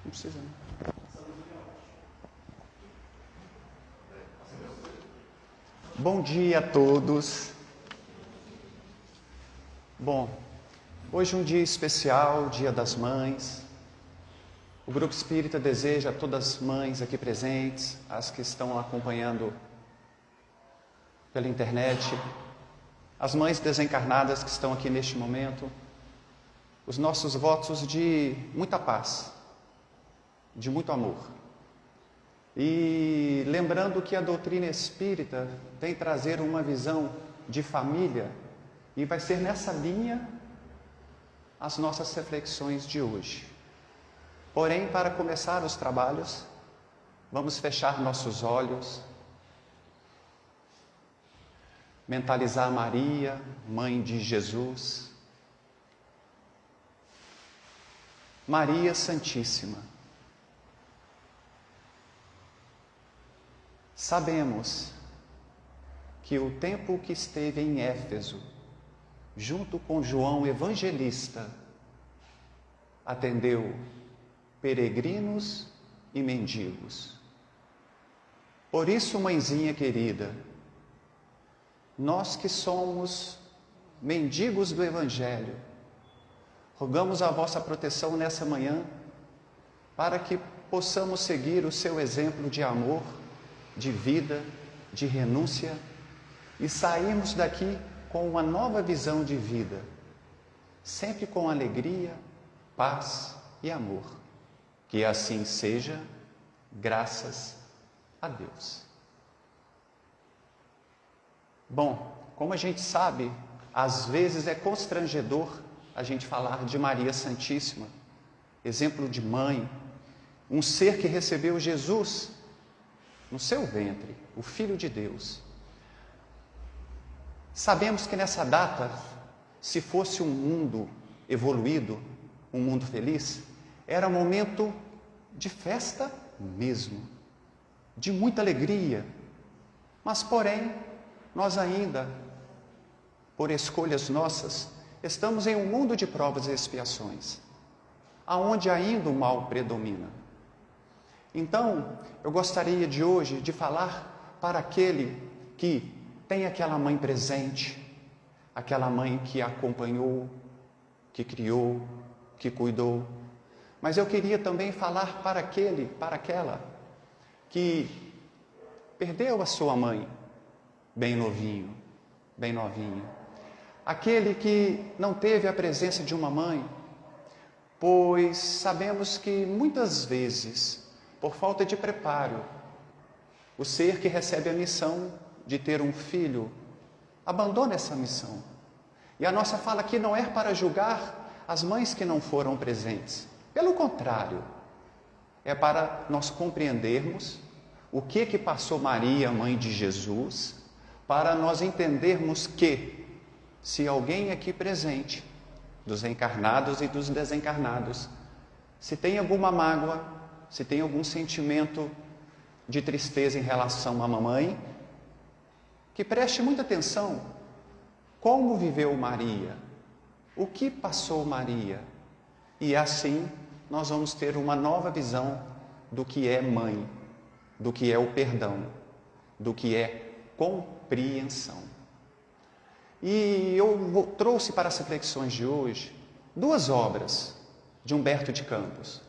Não precisa, não. Bom dia a todos. Bom, hoje é um dia especial, Dia das Mães. O Grupo Espírita deseja a todas as mães aqui presentes, as que estão acompanhando pela internet, as mães desencarnadas que estão aqui neste momento, os nossos votos de muita paz, de muito amor. E lembrando que a doutrina espírita vem trazer uma visão de família, e vai ser nessa linha as nossas reflexões de hoje. Porém, para começar os trabalhos, vamos fechar nossos olhos, mentalizar Maria, Mãe de Jesus. Maria Santíssima. Sabemos que o tempo que esteve em Éfeso, junto com João Evangelista, atendeu peregrinos e mendigos. Por isso, mãezinha querida, nós que somos mendigos do Evangelho, rogamos a vossa proteção nessa manhã, para que possamos seguir o seu exemplo de amor, de vida, de renúncia, e sairmos daqui com uma nova visão de vida, sempre com alegria, paz e amor. Que assim seja, graças a Deus. Bom, como a gente sabe, às vezes é constrangedor a gente falar de Maria Santíssima, exemplo de mãe, um ser que recebeu Jesus no seu ventre, o Filho de Deus. Sabemos que nessa data, se fosse um mundo evoluído, um mundo feliz, era um momento de festa mesmo, de muita alegria. Mas, porém, nós ainda, por escolhas nossas, estamos em um mundo de provas e expiações, aonde ainda o mal predomina. Então, eu gostaria de hoje de falar para aquele que tem aquela mãe presente, aquela mãe que acompanhou, que criou, que cuidou. Mas eu queria também falar para aquele, para aquela que perdeu a sua mãe bem novinho, bem novinha. Aquele que não teve a presença de uma mãe, pois sabemos que muitas vezes, por falta de preparo, o ser que recebe a missão de ter um filho abandona essa missão. E a nossa fala aqui não é para julgar as mães que não foram presentes. Pelo contrário, é para nós compreendermos o que passou Maria, mãe de Jesus, para nós entendermos que, se alguém aqui presente, dos encarnados e dos desencarnados, se tem alguma mágoa, se tem algum sentimento de tristeza em relação à mamãe, que preste muita atenção. Como viveu Maria? O que passou Maria? E assim nós vamos ter uma nova visão do que é mãe, do que é o perdão, do que é compreensão. E eu trouxe para as reflexões de hoje duas obras de Humberto de Campos: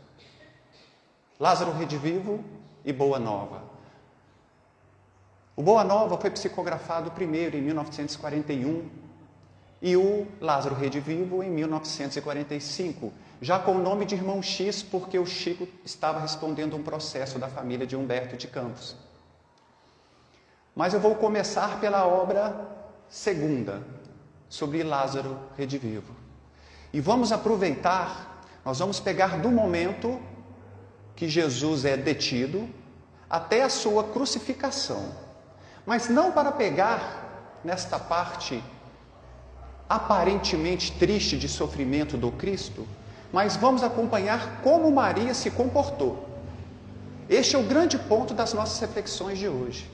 Lázaro Redivivo e Boa Nova. O Boa Nova foi psicografado primeiro em 1941 e o Lázaro Redivivo em 1945, já com o nome de Irmão X, porque o Chico estava respondendo um processo da família de Humberto de Campos. Mas eu vou começar pela obra segunda, sobre Lázaro Redivivo. E vamos aproveitar, nós vamos pegar do momento que Jesus é detido até a sua crucificação. Mas não para pegar nesta parte aparentemente triste de sofrimento do Cristo, mas vamos acompanhar como Maria se comportou. Este é o grande ponto das nossas reflexões de hoje.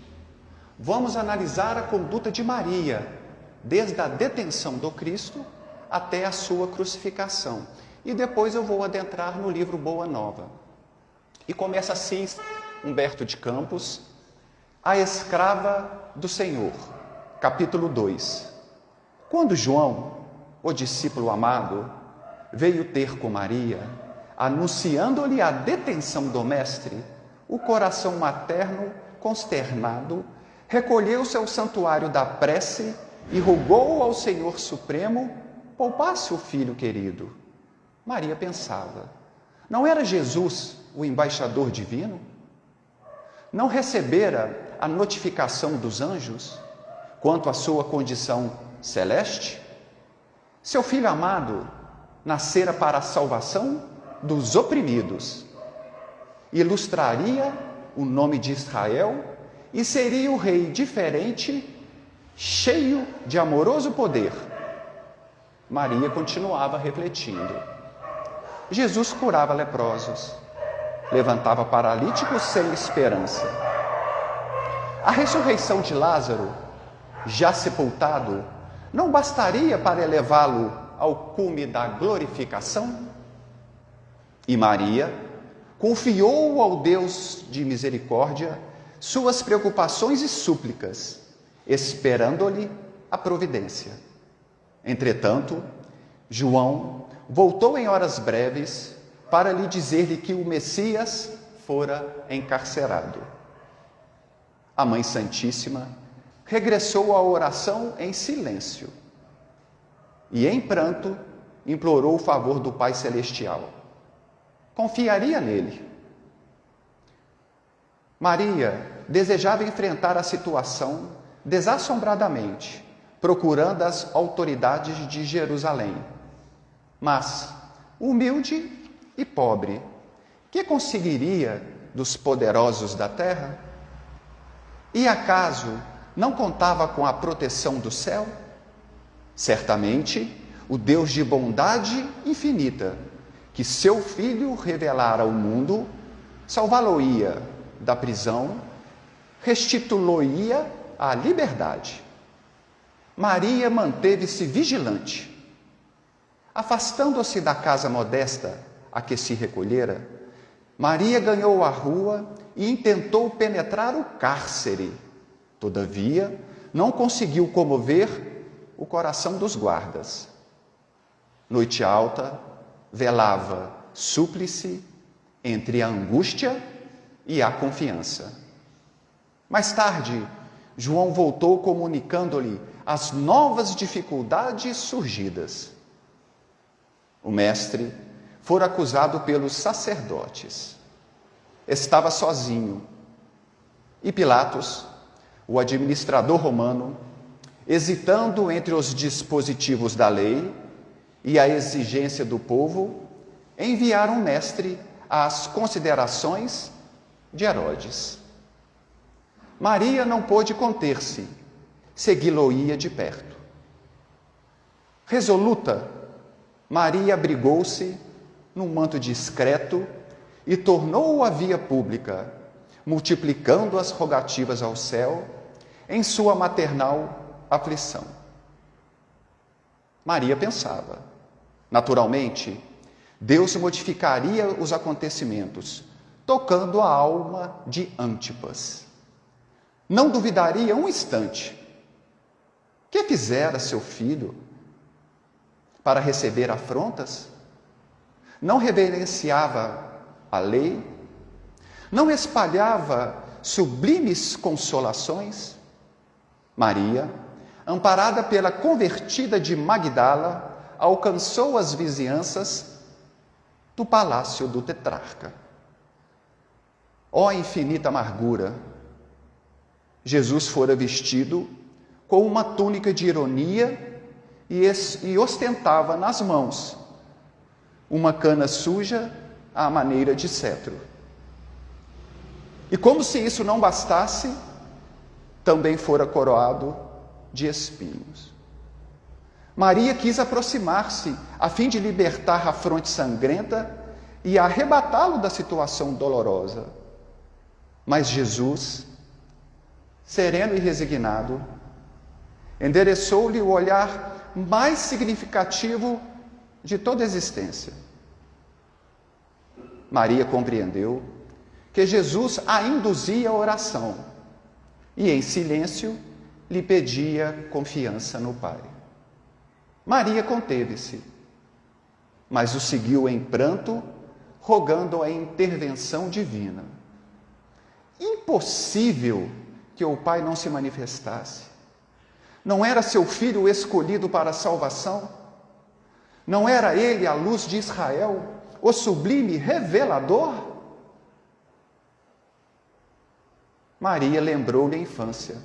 Vamos analisar a conduta de Maria, desde a detenção do Cristo até a sua crucificação. E depois eu vou adentrar no livro Boa Nova. E começa assim Humberto de Campos, A Escrava do Senhor, capítulo 2. Quando João, o discípulo amado, veio ter com Maria, anunciando-lhe a detenção do mestre, o coração materno, consternado, recolheu-se ao santuário da prece e rogou ao Senhor Supremo poupasse o filho querido. Maria pensava, não era Jesus o embaixador divino? Não recebera a notificação dos anjos quanto à sua condição celeste? Seu filho amado nascera para a salvação dos oprimidos, ilustraria o nome de Israel e seria o rei diferente, cheio de amoroso poder. Maria continuava refletindo. Jesus curava leprosos, levantava paralíticos sem esperança. A ressurreição de Lázaro, já sepultado, não bastaria para elevá-lo ao cume da glorificação? E Maria confiou ao Deus de misericórdia suas preocupações e súplicas, esperando-lhe a providência. Entretanto, João voltou em horas breves para lhe dizer-lhe que o Messias fora encarcerado. A Mãe Santíssima regressou à oração em silêncio e, em pranto, implorou o favor do Pai Celestial. Confiaria nele. Maria desejava enfrentar a situação desassombradamente, procurando as autoridades de Jerusalém. Mas, humilde e pobre, que conseguiria dos poderosos da terra? E acaso não contava com a proteção do céu? Certamente, o Deus de bondade infinita, que seu Filho revelara ao mundo, salvá-lo-ia da prisão, restituí-lo-ia à liberdade. Maria manteve-se vigilante. Afastando-se da casa modesta a que se recolhera, Maria ganhou a rua e intentou penetrar o cárcere. Todavia, não conseguiu comover o coração dos guardas. Noite alta, velava súplice entre a angústia e a confiança. Mais tarde, João voltou comunicando-lhe as novas dificuldades surgidas. O mestre fora acusado pelos sacerdotes. Estava sozinho. E Pilatos, o administrador romano, hesitando entre os dispositivos da lei e a exigência do povo, enviaram o mestre às considerações de Herodes. Maria não pôde conter-se, segui-lo-ia de perto. Resoluta, Maria abrigou-se num manto discreto e tornou a via pública, multiplicando as rogativas ao céu em sua maternal aflição. Maria pensava, naturalmente, Deus modificaria os acontecimentos, tocando a alma de Antipas. Não duvidaria um instante. Que fizera seu filho para receber afrontas? Não reverenciava a lei? Não espalhava sublimes consolações? Maria, amparada pela convertida de Magdala, alcançou as vizinhanças do palácio do tetrarca. Ó infinita amargura! Jesus fora vestido com uma túnica de ironia e ostentava nas mãos uma cana suja à maneira de cetro. E como se isso não bastasse, também fora coroado de espinhos. Maria quis aproximar-se a fim de libertar a fronte sangrenta e arrebatá-lo da situação dolorosa. Mas Jesus, sereno e resignado, endereçou-lhe o olhar mais significativo de toda a existência. Maria compreendeu que Jesus a induzia à oração e, em silêncio, lhe pedia confiança no Pai. Maria conteve-se, mas o seguiu em pranto, rogando a intervenção divina. Impossível que o Pai não se manifestasse. Não era seu filho escolhido para a salvação? Não era ele a luz de Israel, o sublime revelador? Maria lembrou-lhe a infância,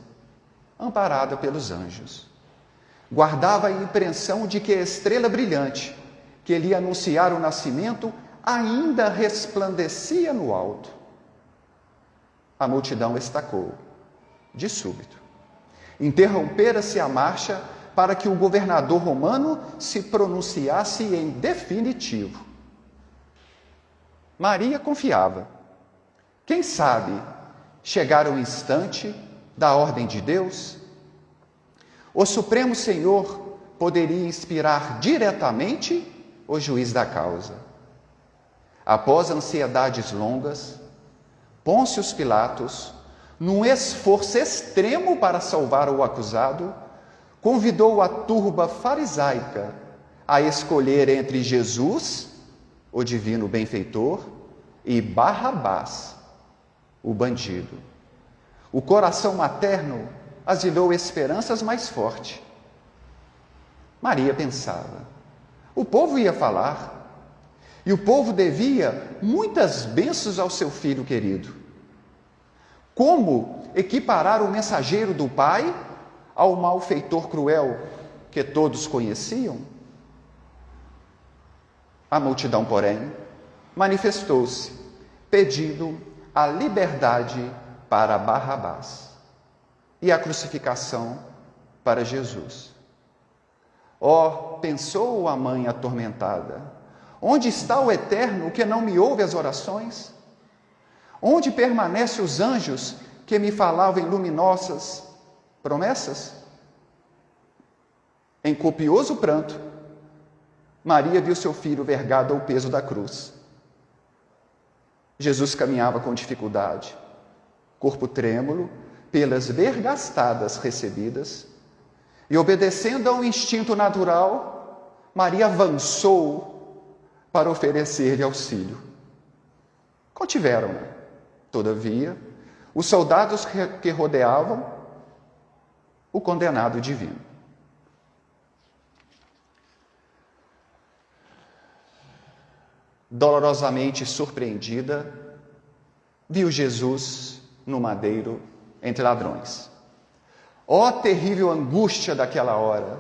amparada pelos anjos. Guardava a impressão de que a estrela brilhante, que lhe anunciara o nascimento, ainda resplandecia no alto. A multidão estacou, de súbito. Interrompera-se a marcha para que o governador romano se pronunciasse em definitivo. Maria confiava. Quem sabe chegar o instante da ordem de Deus? O Supremo Senhor poderia inspirar diretamente o juiz da causa. Após ansiedades longas, Pôncio Pilatos, num esforço extremo para salvar o acusado, convidou a turba farisaica a escolher entre Jesus, o divino benfeitor, e Barrabás, o bandido. O coração materno asilou esperanças mais forte. Maria pensava, o povo ia falar, e o povo devia muitas bênçãos ao seu filho querido. Como equiparar o mensageiro do Pai ao malfeitor cruel que todos conheciam? A multidão, porém, manifestou-se, pedindo a liberdade para Barrabás e a crucificação para Jesus. Pensou a mãe atormentada, onde está o Eterno que não me ouve as orações? Onde permanecem os anjos que me falavam em luminosas promessas? Em copioso pranto, Maria viu seu filho vergado ao peso da cruz. Jesus caminhava com dificuldade, corpo trêmulo, pelas vergastadas recebidas, e obedecendo a um instinto natural, Maria avançou para oferecer-lhe auxílio. Contiveram-na. Todavia, os soldados que rodeavam o condenado divino. Dolorosamente surpreendida, viu Jesus no madeiro entre ladrões. Terrível angústia daquela hora!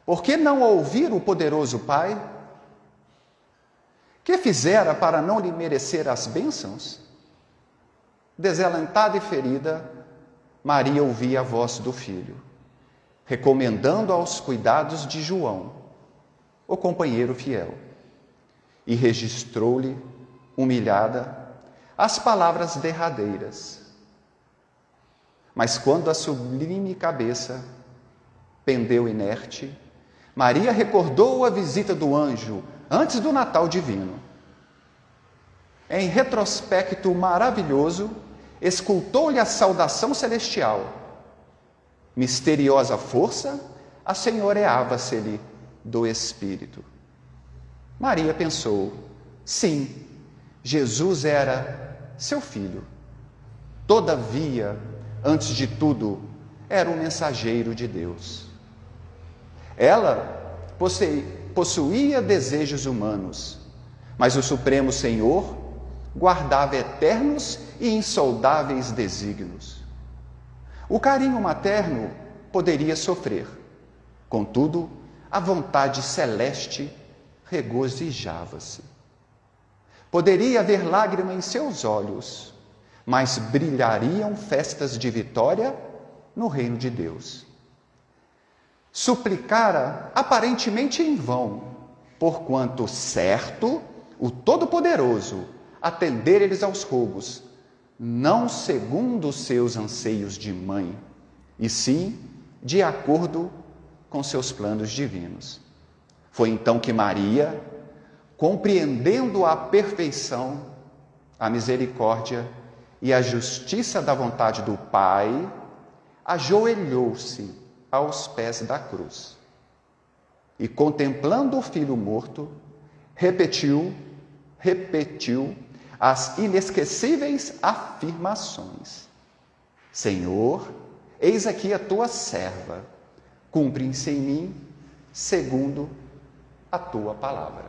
Por que não ouvir o poderoso Pai? Que fizera para não lhe merecer as bênçãos? Desalentada e ferida, Maria ouvia a voz do filho, recomendando aos cuidados de João, o companheiro fiel, e registrou-lhe, humilhada, as palavras derradeiras. Mas quando a sublime cabeça pendeu inerte, Maria recordou a visita do anjo antes do Natal divino. Em retrospecto maravilhoso, escutou-lhe a saudação celestial. Misteriosa força assenhoreava-se-lhe do Espírito. Maria pensou, sim, Jesus era seu filho. Todavia, antes de tudo, era um mensageiro de Deus. Ela possuía desejos humanos, mas o Supremo Senhor guardava eternos e insondáveis desígnios. O carinho materno poderia sofrer, contudo, a vontade celeste regozijava-se. Poderia haver lágrima em seus olhos, mas brilhariam festas de vitória no reino de Deus. Suplicara aparentemente em vão, porquanto certo o Todo-Poderoso atender eles aos rogos, não segundo os seus anseios de mãe, e sim de acordo com seus planos divinos. Foi então que Maria, compreendendo à perfeição a misericórdia e a justiça da vontade do Pai, ajoelhou-se aos pés da cruz. E contemplando o filho morto, repetiu as inesquecíveis afirmações: Senhor, eis aqui a tua serva, cumpre-se em mim segundo a tua palavra.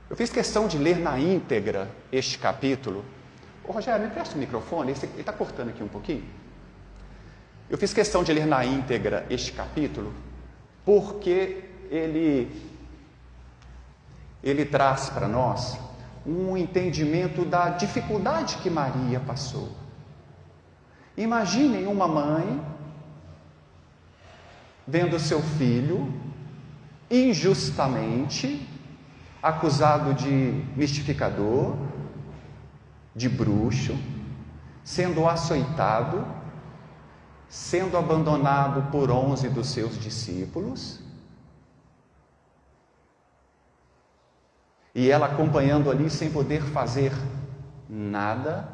Eu fiz questão de ler na íntegra este capítulo. Ô Rogério, me presta o microfone, ele está cortando aqui um pouquinho. Eu fiz questão de ler na íntegra este capítulo, porque ele traz para nós um entendimento da dificuldade que Maria passou. Imaginem uma mãe vendo seu filho injustamente acusado de mistificador, de bruxo, sendo açoitado, sendo abandonado por 11 dos seus discípulos, e ela acompanhando ali sem poder fazer nada,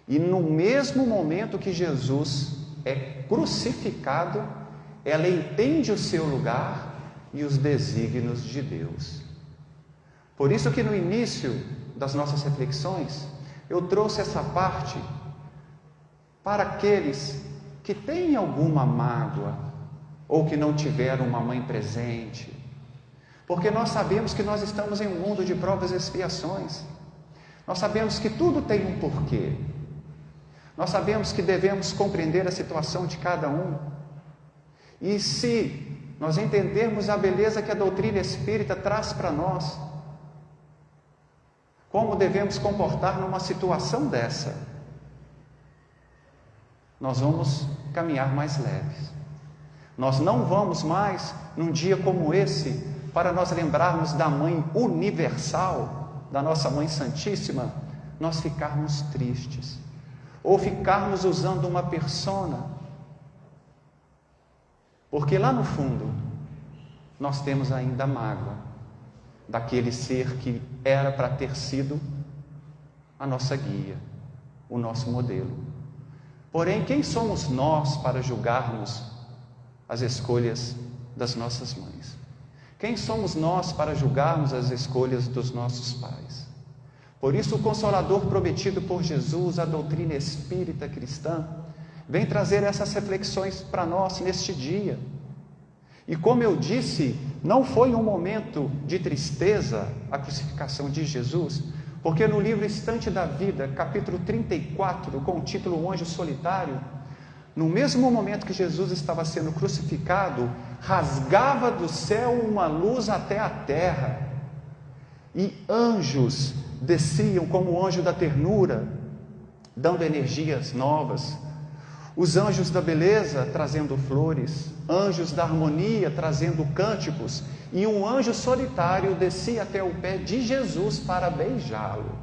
e no mesmo momento que Jesus é crucificado, ela entende o seu lugar e os desígnios de Deus. Por isso que no início das nossas reflexões, eu trouxe essa parte para aqueles que têm alguma mágoa ou que não tiveram uma mãe presente, porque nós sabemos que nós estamos em um mundo de provas e expiações. Nós sabemos que tudo tem um porquê. Nós sabemos que devemos compreender a situação de cada um. E se nós entendermos a beleza que a doutrina espírita traz para nós, como devemos comportar numa situação dessa, nós vamos caminhar mais leves. Nós não vamos mais, num dia como esse, para nós lembrarmos da Mãe Universal, da nossa Mãe Santíssima, nós ficarmos tristes, ou ficarmos usando uma persona, porque lá no fundo, nós temos ainda a mágoa daquele ser que era para ter sido a nossa guia, o nosso modelo. Porém, quem somos nós para julgarmos as escolhas das nossas mães? Quem somos nós para julgarmos as escolhas dos nossos pais? Por isso, o Consolador prometido por Jesus, a doutrina espírita cristã, vem trazer essas reflexões para nós neste dia. E como eu disse, não foi um momento de tristeza a crucificação de Jesus, porque no livro Estante da Vida, capítulo 34, com o título O Anjo Solitário, no mesmo momento que Jesus estava sendo crucificado, rasgava do céu uma luz até a terra, e anjos desciam como o anjo da ternura, dando energias novas, os anjos da beleza trazendo flores, anjos da harmonia trazendo cânticos, e um anjo solitário descia até o pé de Jesus para beijá-lo.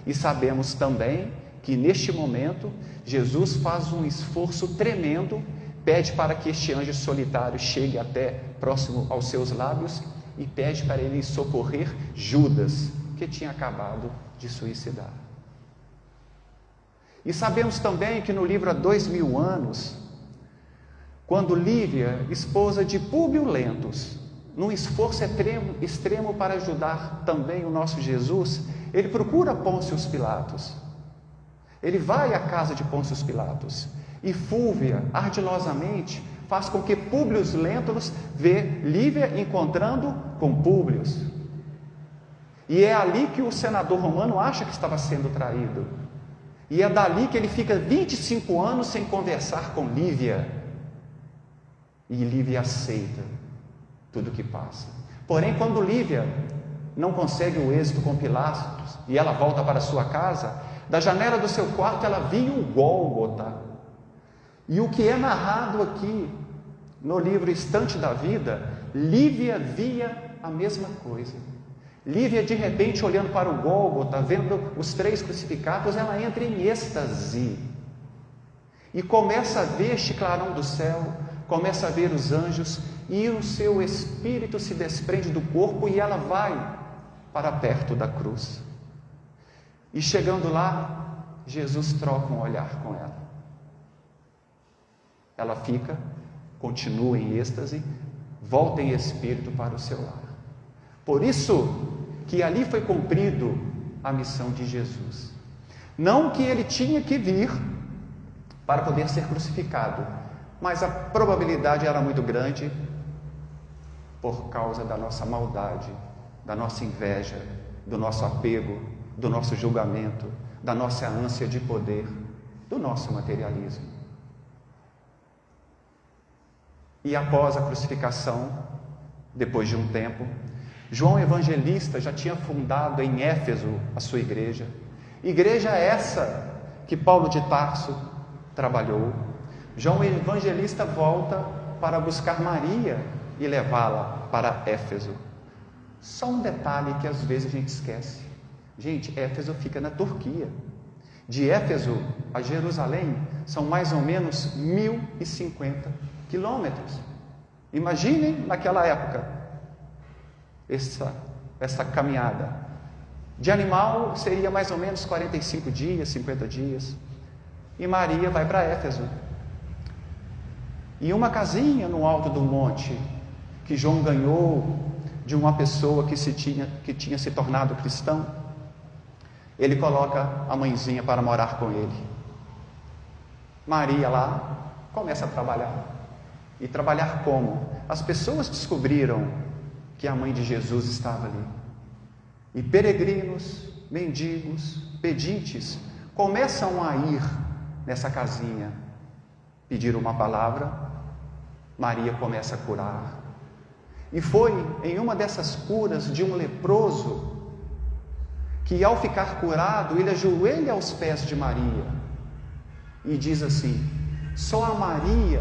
E sabemos também que neste momento, Jesus faz um esforço tremendo, pede para que este anjo solitário chegue até próximo aos seus lábios e pede para ele socorrer Judas, que tinha acabado de suicidar. E sabemos também que no livro Há 2000 anos, quando Lívia, esposa de Públio Lentulus, num esforço extremo para ajudar também o nosso Jesus, ele procura Pôncio Pilatos. Ele vai à casa de Pôncio Pilatos e Fúlvia, ardilosamente, faz com que Públio Lentulus vê Lívia encontrando com Públio. E é ali que o senador romano acha que estava sendo traído. E é dali que ele fica 25 anos sem conversar com Lívia. E Lívia aceita tudo o que passa. Porém, quando Lívia não consegue o êxito com Pilatos e ela volta para sua casa, da janela do seu quarto ela via o Gólgota. E o que é narrado aqui no livro Estante da Vida, Lívia via a mesma coisa. Lívia, de repente, olhando para o Gólgota, vendo os 3 crucificados, ela entra em êxtase e começa a ver este clarão do céu, começa a ver os anjos, e o seu espírito se desprende do corpo e ela vai para perto da cruz. E chegando lá, Jesus troca um olhar com ela. Ela fica, continua em êxtase, volta em espírito para o seu lar. Por isso que ali foi cumprido a missão de Jesus. Não que ele tinha que vir para poder ser crucificado, mas a probabilidade era muito grande por causa da nossa maldade, da nossa inveja, do nosso apego, do nosso julgamento, da nossa ânsia de poder, do nosso materialismo. E após a crucificação, depois de um tempo, João Evangelista já tinha fundado em Éfeso a sua igreja. Igreja essa que Paulo de Tarso trabalhou. João Evangelista volta para buscar Maria e levá-la para Éfeso. Só um detalhe que às vezes a gente esquece. Gente, Éfeso fica na Turquia. De Éfeso a Jerusalém são mais ou menos 1.050 quilômetros. Imaginem naquela época essa caminhada. De animal seria mais ou menos 45 dias, 50 dias. E Maria vai para Éfeso. E uma casinha no alto do monte que João ganhou de uma pessoa que tinha se tornado cristão, ele coloca a mãezinha para morar com ele. Maria lá começa a trabalhar. E trabalhar como? As pessoas descobriram que a mãe de Jesus estava ali. E peregrinos, mendigos, pedintes começam a ir nessa casinha, pedir uma palavra. Maria começa a curar. E foi em uma dessas curas de um leproso que, ao ficar curado, ele ajoelha aos pés de Maria e diz assim: só a Maria,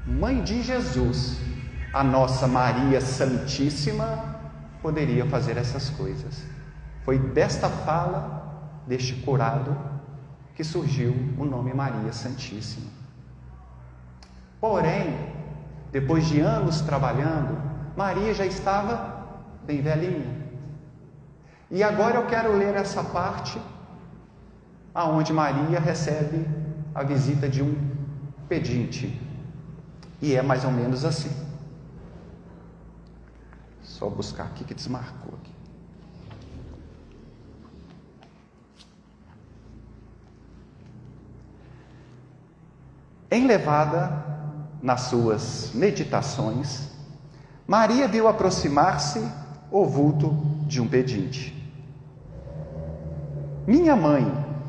mãe de Jesus, a nossa Maria Santíssima, poderia fazer essas coisas. Foi desta fala, deste curado, que surgiu o nome Maria Santíssima. Porém, depois de anos trabalhando, Maria já estava bem velhinha. E agora eu quero ler essa parte aonde Maria recebe a visita de um pedinte. E é mais ou menos assim. Só buscar aqui que desmarcou aqui. Enlevada nas suas meditações, Maria viu aproximar-se o vulto de um pedinte. Minha mãe,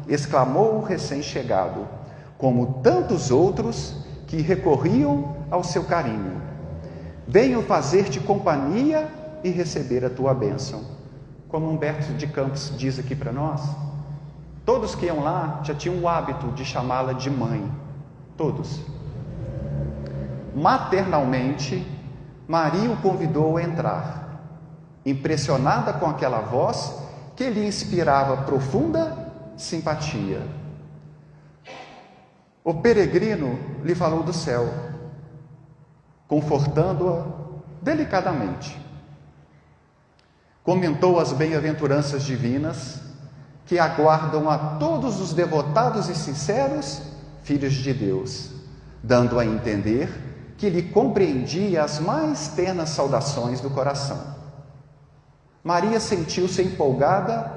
exclamou o recém-chegado, como tantos outros que recorriam ao seu carinho. Venho fazer-te companhia e receber a tua bênção. Como Humberto de Campos diz aqui para nós, todos que iam lá já tinham o hábito de chamá-la de mãe. Todos. Maternalmente, Maria o convidou a entrar, impressionada com aquela voz que lhe inspirava profunda simpatia. O peregrino lhe falou do céu, confortando-a delicadamente. Comentou as bem-aventuranças divinas que aguardam a todos os devotados e sinceros filhos de Deus, dando a entender que lhe compreendia as mais ternas saudações do coração. Maria sentiu-se empolgada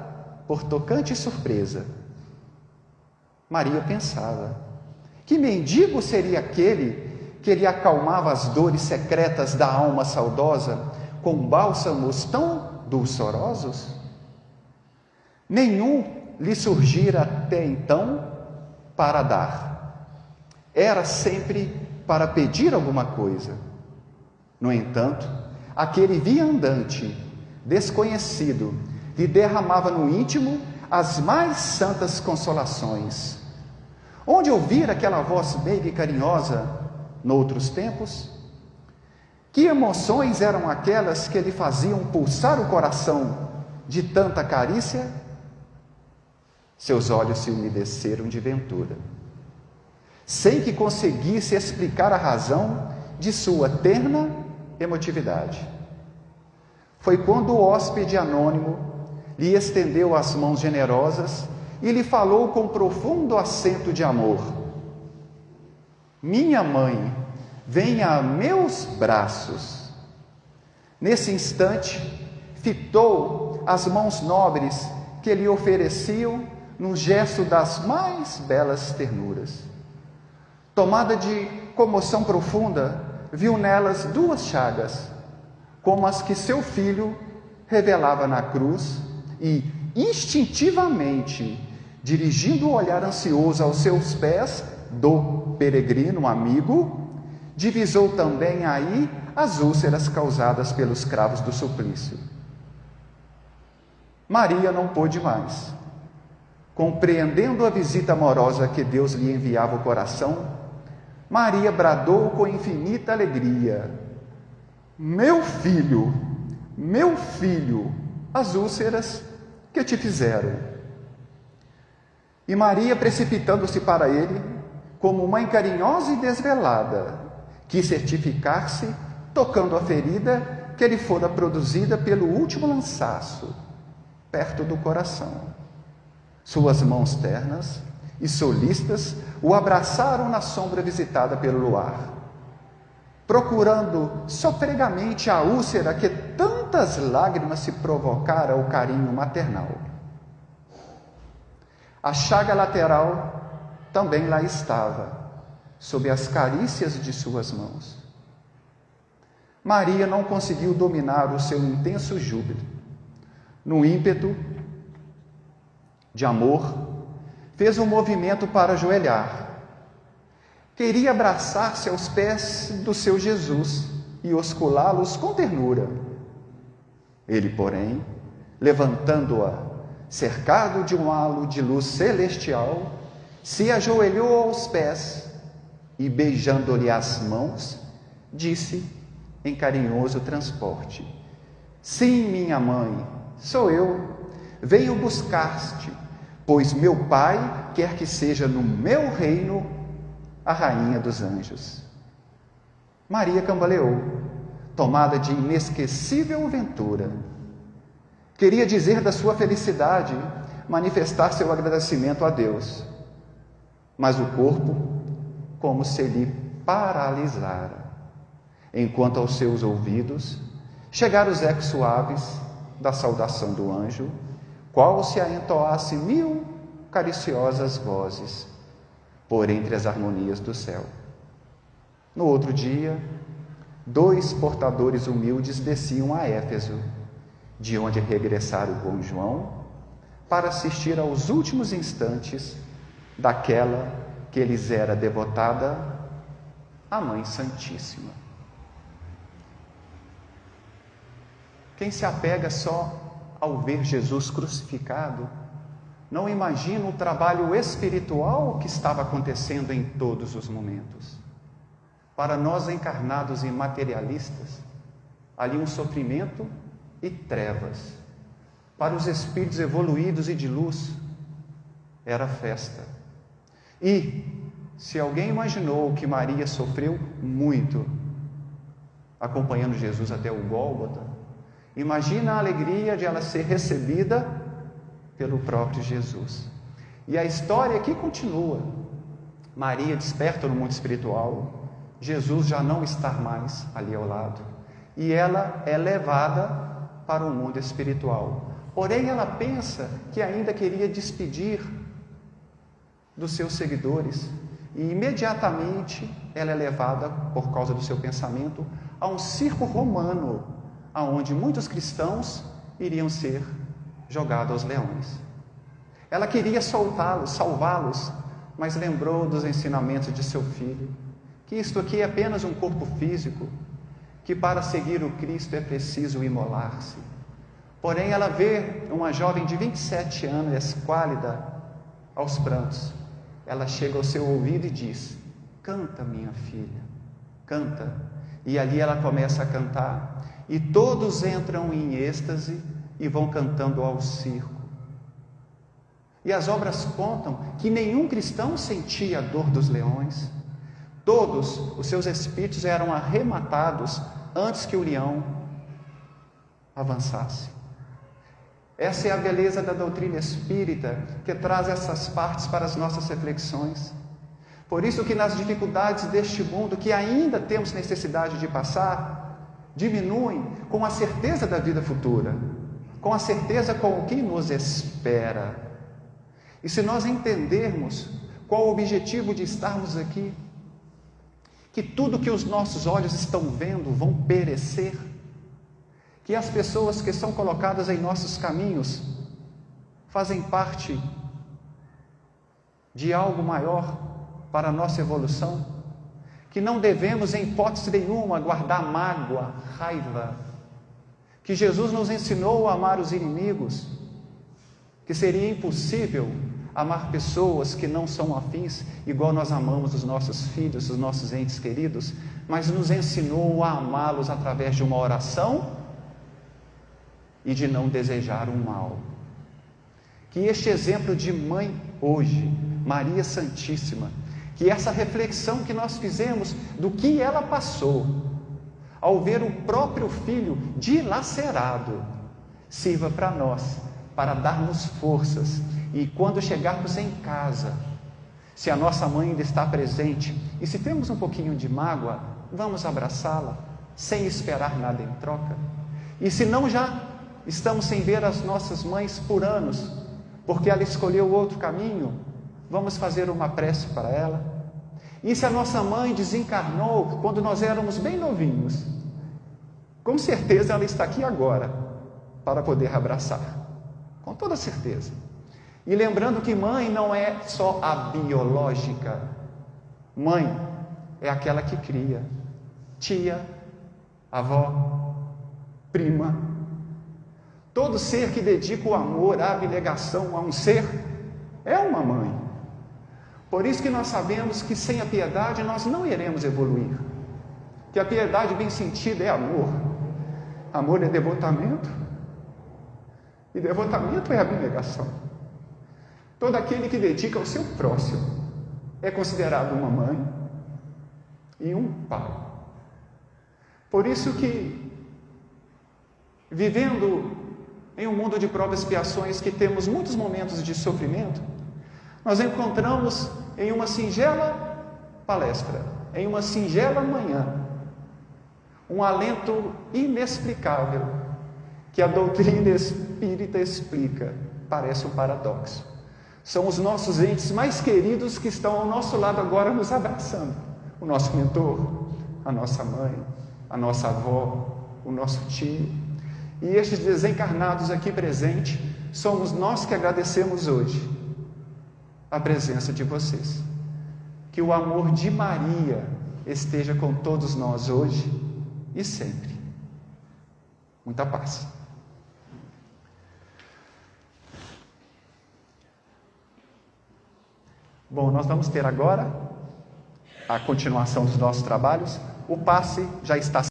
por tocante surpresa. Maria pensava: que mendigo seria aquele que lhe acalmava as dores secretas da alma saudosa com bálsamos tão dulçorosos? Nenhum lhe surgira até então para dar. Era sempre para pedir alguma coisa. No entanto, aquele viandante desconhecido lhe derramava no íntimo as mais santas consolações. Onde ouvir aquela voz meiga e carinhosa noutros tempos? Que emoções eram aquelas que lhe faziam pulsar o coração de tanta carícia? Seus olhos se umedeceram de ventura, sem que conseguisse explicar a razão de sua terna emotividade. foi quando o hóspede anônimo lhe estendeu as mãos generosas e lhe falou com profundo acento de amor: minha mãe, venha a meus braços. Nesse instante, fitou as mãos nobres que lhe ofereciam num gesto das mais belas ternuras. Tomada de comoção profunda, viu nelas 2 chagas, como as que seu filho revelava na cruz, e instintivamente, dirigindo o olhar ansioso aos seus pés do peregrino amigo, divisou também aí as úlceras causadas pelos cravos do suplício. Maria não pôde mais. Compreendendo a visita amorosa que Deus lhe enviava ao coração, Maria bradou com infinita alegria: meu filho, as úlceras que te fizeram. E Maria, precipitando-se para ele, como mãe carinhosa e desvelada, quis certificar-se, tocando a ferida que lhe fora produzida pelo último lançaço, perto do coração. Suas mãos ternas e solistas o abraçaram na sombra visitada pelo luar, procurando sofregamente a úlcera que tantas lágrimas se provocara ao carinho maternal. A chaga lateral também lá estava, sob as carícias de suas mãos. Maria não conseguiu dominar o seu intenso júbilo. No ímpeto de amor, fez um movimento para ajoelhar. Queria abraçar-se aos pés do seu Jesus e osculá-los com ternura. Ele, porém, levantando-a, cercado de um halo de luz celestial, se ajoelhou aos pés e, beijando-lhe as mãos, disse em carinhoso transporte: sim, minha mãe, sou eu, venho buscar-te, pois meu Pai quer que seja no meu reino a rainha dos anjos. Maria cambaleou, tomada de inesquecível ventura. Queria dizer da sua felicidade, manifestar seu agradecimento a Deus, mas o corpo como se lhe paralisara, enquanto aos seus ouvidos chegaram os ecos suaves da saudação do anjo, qual se a entoasse 1000 cariciosas vozes por entre as harmonias do céu. No outro dia, 2 portadores humildes desciam a Éfeso, de onde regressaram com João, para assistir aos últimos instantes daquela que lhes era devotada, a Mãe Santíssima. Quem se apega só ao ver Jesus crucificado, não imagina o trabalho espiritual que estava acontecendo em todos os momentos. Para nós encarnados e materialistas, ali um sofrimento e trevas. Para os espíritos evoluídos e de luz, era festa. E, se alguém imaginou que Maria sofreu muito, acompanhando Jesus até o Gólgota, imagina a alegria de ela ser recebida pelo próprio Jesus. E a história aqui continua. Maria desperta no mundo espiritual, Jesus já não está mais ali ao lado, e ela é levada para o mundo espiritual. Porém, ela pensa que ainda queria despedir dos seus seguidores, e imediatamente ela é levada, por causa do seu pensamento, a um circo romano, aonde muitos cristãos iriam ser jogados aos leões. Ela queria soltá-los, salvá-los, mas lembrou dos ensinamentos de seu filho, que isto aqui é apenas um corpo físico, que para seguir o Cristo é preciso imolar-se. Porém, ela vê uma jovem de 27 anos, esquálida, aos prantos. Ela chega ao seu ouvido e diz: canta, minha filha, canta. E ali ela começa a cantar, e todos entram em êxtase e vão cantando ao circo. E as obras contam que nenhum cristão sentia a dor dos leões. Todos os seus espíritos eram arrematados antes que o leão avançasse. Essa é a beleza da doutrina espírita, que traz essas partes para as nossas reflexões. Por isso que nas dificuldades deste mundo, que ainda temos necessidade de passar, diminuem com a certeza da vida futura, com a certeza com o que nos espera. E se nós entendermos qual o objetivo de estarmos aqui, que tudo que os nossos olhos estão vendo vão perecer, que as pessoas que são colocadas em nossos caminhos fazem parte de algo maior para a nossa evolução, que não devemos em hipótese nenhuma guardar mágoa, raiva, que Jesus nos ensinou a amar os inimigos, que seria impossível amar pessoas que não são afins, igual nós amamos os nossos filhos, os nossos entes queridos, mas nos ensinou a amá-los através de uma oração e de não desejar o mal. Que este exemplo de mãe hoje, Maria Santíssima, que essa reflexão que nós fizemos do que ela passou, ao ver o próprio filho dilacerado, sirva para nós, para darmos forças, e quando chegarmos em casa, se a nossa mãe ainda está presente, e se temos um pouquinho de mágoa, vamos abraçá-la, sem esperar nada em troca. E se não, já estamos sem ver as nossas mães por anos, porque ela escolheu outro caminho, vamos fazer uma prece para ela. E se a nossa mãe desencarnou quando nós éramos bem novinhos, com certeza ela está aqui agora, para poder abraçar, com toda certeza. E lembrando que mãe não é só a biológica, mãe é aquela que cria, tia, avó, prima. Todo ser que dedica o amor, a abnegação a um ser, é uma mãe. Por isso que nós sabemos que sem a piedade nós não iremos evoluir. Que a piedade bem sentida é amor. Amor é devotamento. E devotamento é abnegação. Todo aquele que dedica ao seu próximo é considerado uma mãe e um pai. Por isso que, vivendo em um mundo de provas e expiações, que temos muitos momentos de sofrimento, nós encontramos em uma singela palestra, em uma singela manhã, um alento inexplicável que a doutrina espírita explica. Parece um paradoxo. São os nossos entes mais queridos que estão ao nosso lado agora nos abraçando. O nosso mentor, a nossa mãe, a nossa avó, o nosso tio. E estes desencarnados aqui presentes, somos nós que agradecemos hoje a presença de vocês. Que o amor de Maria esteja com todos nós hoje e sempre. Muita paz. Bom, nós vamos ter agora a continuação dos nossos trabalhos. O passe já está